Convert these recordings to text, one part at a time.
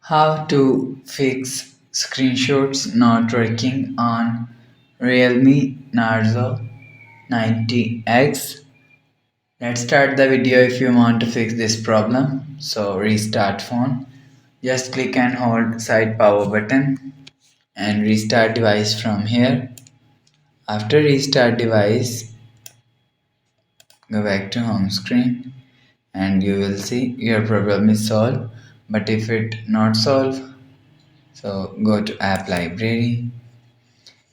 How to fix screenshots not working on Realme Narzo 90x. Let's start the video. If you want to fix this problem, so restart phone. Just click and hold side power button and restart device from here. After restart device, go back to home screen and you will see your problem is solved. But if it not solved, so go to app library.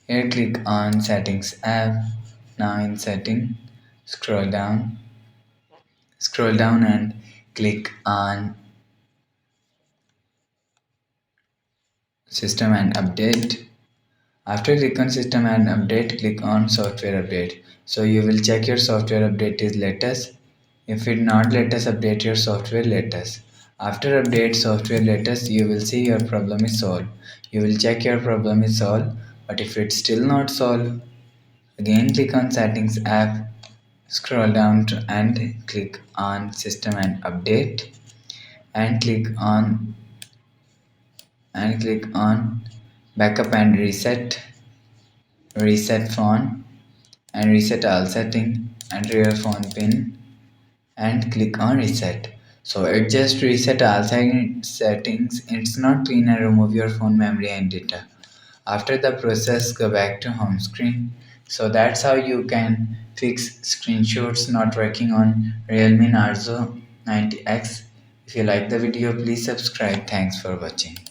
Here click on settings app. Now in setting, scroll down and click on system and update. After click on system and update, click on software update. So you will check your software update is latest. If it not latest, update your software latest. After update software latest, you will see your problem is solved. You will check your problem is solved. But if it's still not solved, again click on settings app, scroll down and click on system and update and click on backup and reset phone and reset all setting, enter your phone pin and click on reset. So it just reset all settings. It's not clean and remove your phone memory and data. After the process, go back to home screen. So that's how you can fix screenshots not working on Realme Narzo 90x. If you like the video, please subscribe. Thanks for watching.